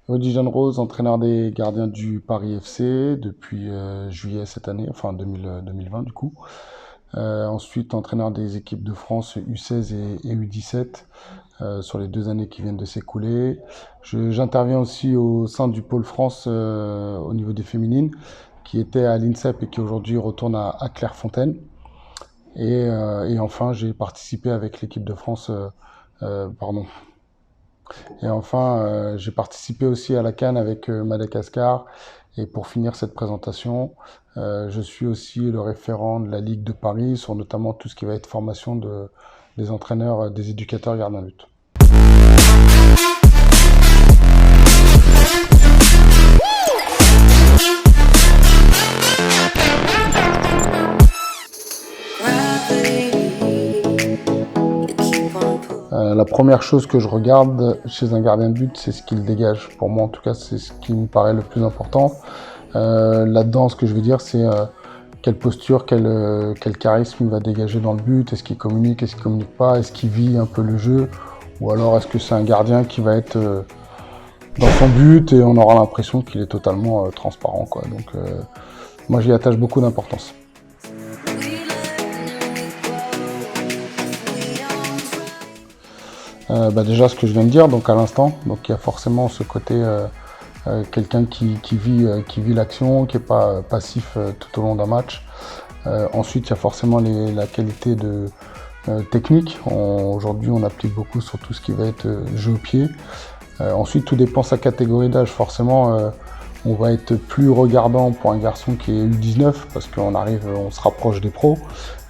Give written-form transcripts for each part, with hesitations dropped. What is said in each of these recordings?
Rudy Jeanne-Rose, entraîneur des gardiens du Paris FC depuis juillet cette année, enfin 2020 du coup. Ensuite, entraîneur des équipes de France U16 et U17 sur les 2 années qui viennent de s'écouler. J'interviens aussi au sein du pôle France au niveau des féminines, qui était à l'INSEP et qui aujourd'hui retourne à Clairefontaine. Et enfin, j'ai participé avec l'équipe de France, pardon. Et enfin, j'ai participé aussi à la CAN avec Madagascar. Et pour finir cette présentation, je suis aussi le référent de la Ligue de Paris sur notamment tout ce qui va être formation des entraîneurs, des éducateurs gardiens de but. La première chose que je regarde chez un gardien de but, c'est ce qu'il dégage. Pour moi, en tout cas, c'est ce qui me paraît le plus important. Là-dedans, ce que je veux dire, c'est quelle posture, quel charisme il va dégager dans le but. Est-ce qu'il communique, est-ce qu'il communique pas, est-ce qu'il vit un peu le jeu, ou alors est-ce que c'est un gardien qui va être dans son but et on aura l'impression qu'il est totalement transparent, quoi. Donc, moi, j'y attache beaucoup d'importance. Déjà ce que je viens de dire, donc à l'instant, donc il y a forcément ce côté quelqu'un qui vit l'action, qui est pas passif tout au long d'un match. Ensuite, il y a forcément la qualité de technique. Aujourd'hui, on applique beaucoup sur tout ce qui va être jeu au pied. Ensuite, tout dépend de sa catégorie d'âge. Forcément, on va être plus regardant pour un garçon qui est U19 parce on se rapproche des pros.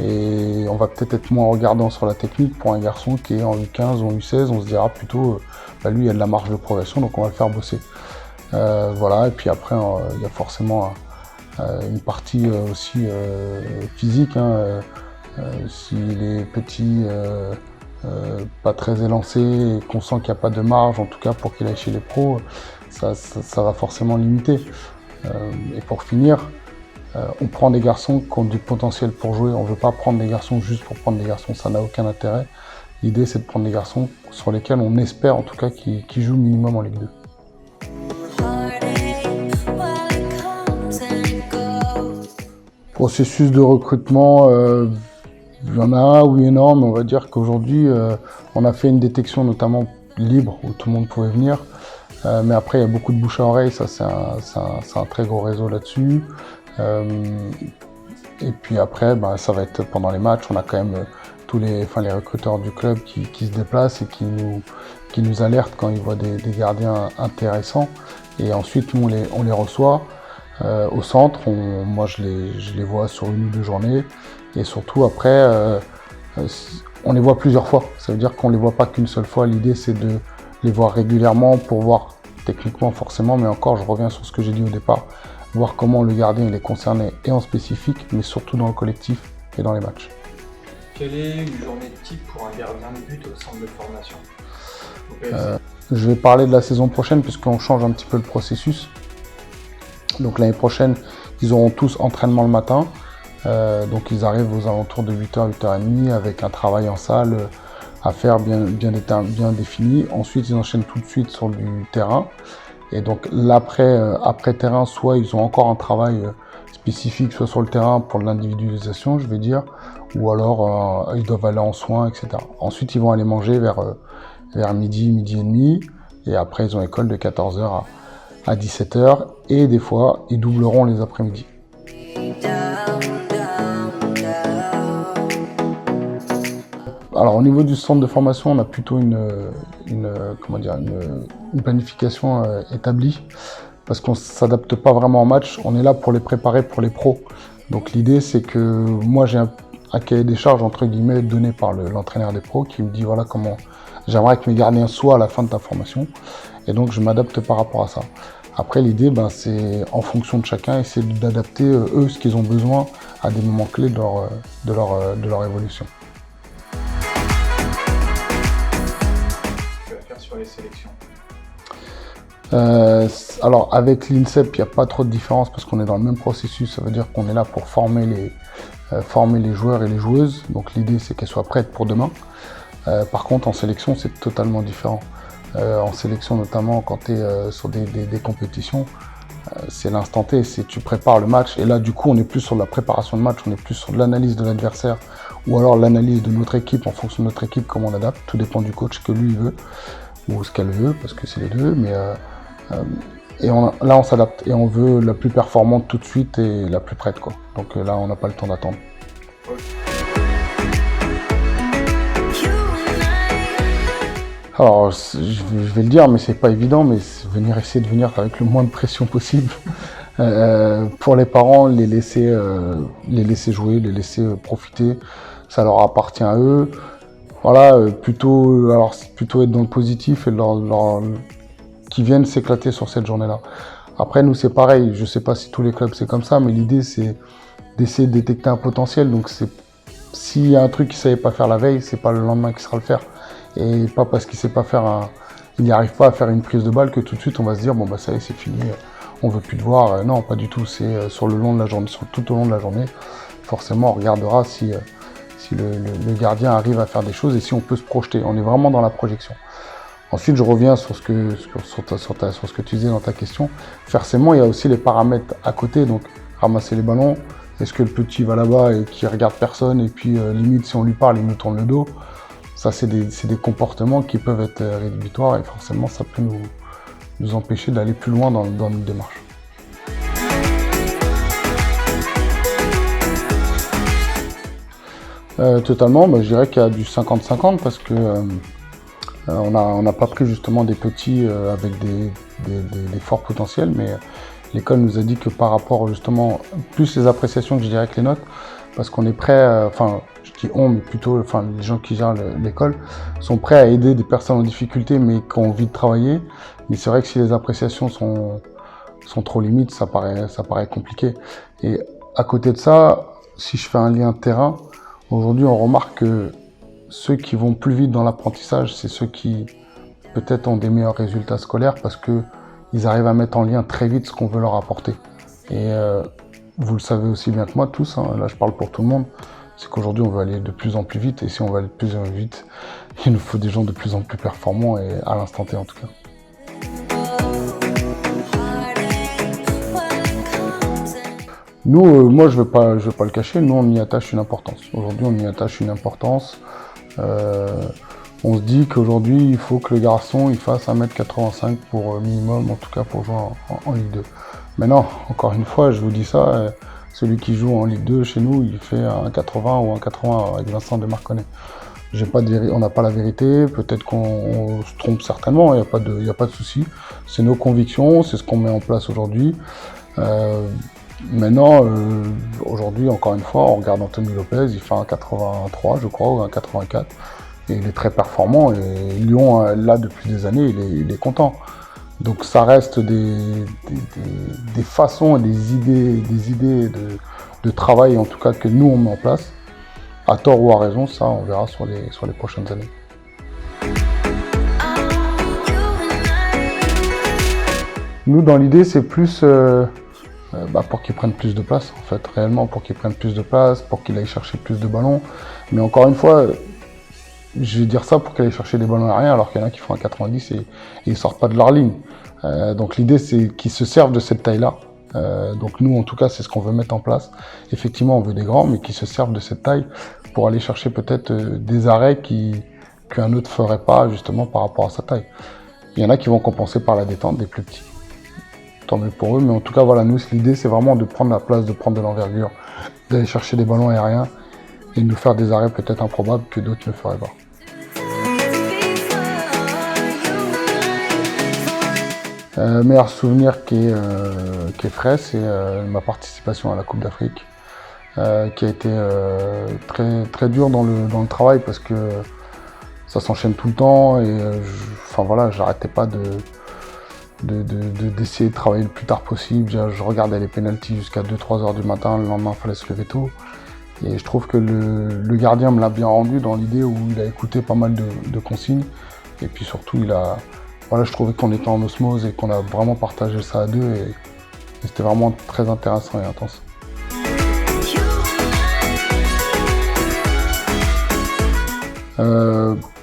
Et on va peut-être être moins regardant sur la technique pour un garçon qui est en U15 ou en U16. On se dira plutôt, lui, il y a de la marge de progression, donc on va le faire bosser. Voilà, et puis après, il y a forcément une partie aussi physique. S'il est petit, pas très élancé, et qu'on sent qu'il n'y a pas de marge, en tout cas pour qu'il aille chez les pros, ça va forcément limiter. Et pour finir, on prend des garçons qui ont du potentiel pour jouer. On ne veut pas prendre des garçons juste pour prendre des garçons, ça n'a aucun intérêt. L'idée, c'est de prendre des garçons sur lesquels on espère en tout cas qu'ils jouent minimum en Ligue 2. Processus de recrutement, il y en a un, oui et non, mais on va dire qu'aujourd'hui, on a fait une détection notamment libre où tout le monde pouvait venir. Mais après, il y a beaucoup de bouche à oreille, ça c'est un très gros réseau là-dessus. Et puis après, ça va être pendant les matchs, on a quand même les recruteurs du club qui se déplacent et qui nous alertent quand ils voient des gardiens intéressants. Et ensuite, nous, on les reçoit au centre. Moi, je les vois sur 1 ou 2 journées. Et surtout, après, on les voit plusieurs fois. Ça veut dire qu'on ne les voit pas qu'une seule fois. L'idée, c'est de les voir régulièrement pour voir techniquement forcément. Mais encore, je reviens sur ce que j'ai dit au départ. Voir comment le gardien il est concerné et en spécifique, mais surtout dans le collectif et dans les matchs. Quelle est une journée type pour un gardien de but au centre de formation Je vais parler de la saison prochaine puisqu'on change un petit peu le processus. Donc l'année prochaine, ils auront tous entraînement le matin. Donc ils arrivent aux alentours de 8h, 8h30 avec un travail en salle à faire bien défini. Ensuite, ils enchaînent tout de suite sur du terrain. Et donc après terrain, soit ils ont encore un travail spécifique, soit sur le terrain pour l'individualisation, je vais dire, ou alors ils doivent aller en soins, etc. Ensuite, ils vont aller manger vers midi et demi, et après ils ont école de 14h à 17h, et des fois, ils doubleront les après-midi. Alors au niveau du centre de formation, on a plutôt une planification établie parce qu'on ne s'adapte pas vraiment en match, on est là pour les préparer pour les pros. Donc l'idée c'est que moi j'ai un cahier des charges entre guillemets donné par l'entraîneur des pros qui me dit voilà comment j'aimerais que mes gardiens soient à la fin de ta formation et donc je m'adapte par rapport à ça. Après l'idée c'est en fonction de chacun essayer d'adapter eux ce qu'ils ont besoin à des moments clés de leur évolution. Sur les sélections. Alors avec l'INSEP, il n'y a pas trop de différence parce qu'on est dans le même processus. Ça veut dire qu'on est là pour former les joueurs et les joueuses. Donc l'idée c'est qu'elles soient prêtes pour demain. Par contre en sélection c'est totalement différent. en sélection notamment quand tu es sur des compétitions, c'est l'instant T, tu prépares le match et là du coup on est plus sur la préparation de match, on est plus sur l'analyse de l'adversaire ou alors l'analyse de notre équipe en fonction de notre équipe, comment on adapte, tout dépend du coach que lui il veut ou ce qu'elle veut parce que c'est les deux, mais là on s'adapte et on veut la plus performante tout de suite et la plus prête quoi. Donc là on n'a pas le temps d'attendre. Alors, je vais le dire, mais c'est pas évident, mais essayer de venir avec le moins de pression possible. Pour les parents, les laisser jouer, les laisser profiter, ça leur appartient à eux. Voilà, plutôt être dans le positif et qu'ils viennent s'éclater sur cette journée-là. Après, nous, c'est pareil. Je sais pas si tous les clubs c'est comme ça, mais l'idée, c'est d'essayer de détecter un potentiel. Donc, s'il y a un truc qu'il savait pas faire la veille, c'est pas le lendemain qu'il sera le faire. Et pas parce qu'il sait pas il n'y arrive pas à faire une prise de balle que tout de suite on va se dire bon bah ça y est c'est fini, on veut plus te voir. Non, pas du tout. C'est sur le long de la journée, tout au long de la journée. Forcément, on regardera si le gardien arrive à faire des choses et si on peut se projeter. On est vraiment dans la projection. Ensuite, je reviens sur ce que tu disais dans ta question. Forcément, il y a aussi les paramètres à côté. Donc, ramasser les ballons. Est-ce que le petit va là-bas et qui regarde personne et puis limite si on lui parle, il nous tourne le dos. Ça, c'est des comportements qui peuvent être rédhibitoires et forcément, ça peut nous empêcher d'aller plus loin dans notre démarche. Totalement, je dirais qu'il y a du 50-50 parce que on n'a pas pris justement des petits avec des forts potentiels, mais l'école nous a dit que par rapport justement, plus les appréciations que je dirais que les notes, parce qu'on est prêt, je dis on, mais plutôt les gens qui gèrent l'école sont prêts à aider des personnes en difficulté mais qui ont envie de travailler. Mais c'est vrai que si les appréciations sont trop limites, ça paraît compliqué. Et à côté de ça, si je fais un lien terrain, aujourd'hui on remarque que ceux qui vont plus vite dans l'apprentissage, c'est ceux qui peut-être ont des meilleurs résultats scolaires parce qu'ils arrivent à mettre en lien très vite ce qu'on veut leur apporter. Et vous le savez aussi bien que moi tous, là je parle pour tout le monde, c'est qu'aujourd'hui on veut aller de plus en plus vite et si on veut aller de plus en plus vite, il nous faut des gens de plus en plus performants et à l'instant T en tout cas. Nous, moi je veux pas le cacher, nous on y attache une importance. Aujourd'hui on y attache une importance. On se dit qu'aujourd'hui il faut que le garçon il fasse 1m85 pour minimum, en tout cas pour jouer en Ligue 2. Mais non, encore une fois, je vous dis ça, celui qui joue en Ligue 2 chez nous, il fait un 80 ou un 80 avec Vincent de Marconnet. On n'a pas la vérité, peut-être qu'on se trompe certainement, il n'y a pas de souci. C'est nos convictions, c'est ce qu'on met en place aujourd'hui. Maintenant, aujourd'hui, encore une fois, on regarde Anthony Lopez, il fait un 83, je crois, ou un 84. Et il est très performant et Lyon, là, depuis des années, il est content. Donc ça reste des façons et des idées de travail, en tout cas, que nous, on met en place. À tort ou à raison, ça, on verra sur les prochaines années. Nous, dans l'idée, c'est plus pour qu'ils prennent plus de place, en fait, réellement, pour qu'ils prennent plus de place, pour qu'ils aillent chercher plus de ballons. Mais encore une fois, je vais dire ça pour qu'ils aillent chercher des ballons aériens, alors qu'il y en a qui font un 90 et ils sortent pas de leur ligne. Donc l'idée, c'est qu'ils se servent de cette taille-là. Donc nous, en tout cas, c'est ce qu'on veut mettre en place. Effectivement, on veut des grands, mais qui se servent de cette taille pour aller chercher peut-être des arrêts qu'un autre ferait pas, justement, par rapport à sa taille. Il y en a qui vont compenser par la détente des plus petits. Tant mieux pour eux, mais en tout cas, voilà, nous, l'idée, c'est vraiment de prendre la place, de prendre de l'envergure, d'aller chercher des ballons aériens et de nous faire des arrêts peut-être improbables que d'autres ne feraient pas. Meilleur souvenir qui est frais, c'est ma participation à la Coupe d'Afrique, qui a été très, très dur dans le travail parce que ça s'enchaîne tout le temps et j'arrêtais pas d'essayer de travailler le plus tard possible. Je regardais les pénaltys jusqu'à 2-3 heures du matin, le lendemain il fallait se lever tôt. Et je trouve que le gardien me l'a bien rendu dans l'idée où il a écouté pas mal de consignes et puis surtout je trouvais qu'on était en osmose et qu'on a vraiment partagé ça à deux et c'était vraiment très intéressant et intense.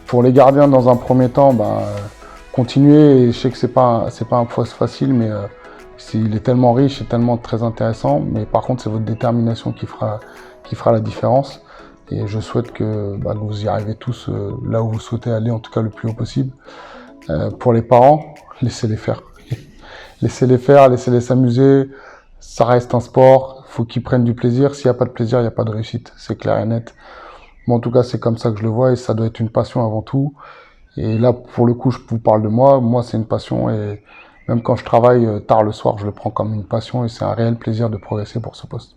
Pour les gardiens, dans un premier temps, continuer. Et je sais que c'est pas un poste facile, mais il est tellement riche et tellement très intéressant. Mais par contre, c'est votre détermination qui fera la différence. Et je souhaite que vous y arrivez tous là où vous souhaitez aller, en tout cas le plus haut possible. Pour les parents, laissez-les faire. Laissez-les faire, laissez-les s'amuser. Ça reste un sport, il faut qu'ils prennent du plaisir. S'il n'y a pas de plaisir, il n'y a pas de réussite. C'est clair et net. Mais en tout cas, c'est comme ça que je le vois et ça doit être une passion avant tout. Et là, pour le coup, je vous parle de moi. Moi, c'est une passion et même quand je travaille tard le soir, je le prends comme une passion et c'est un réel plaisir de progresser pour ce poste.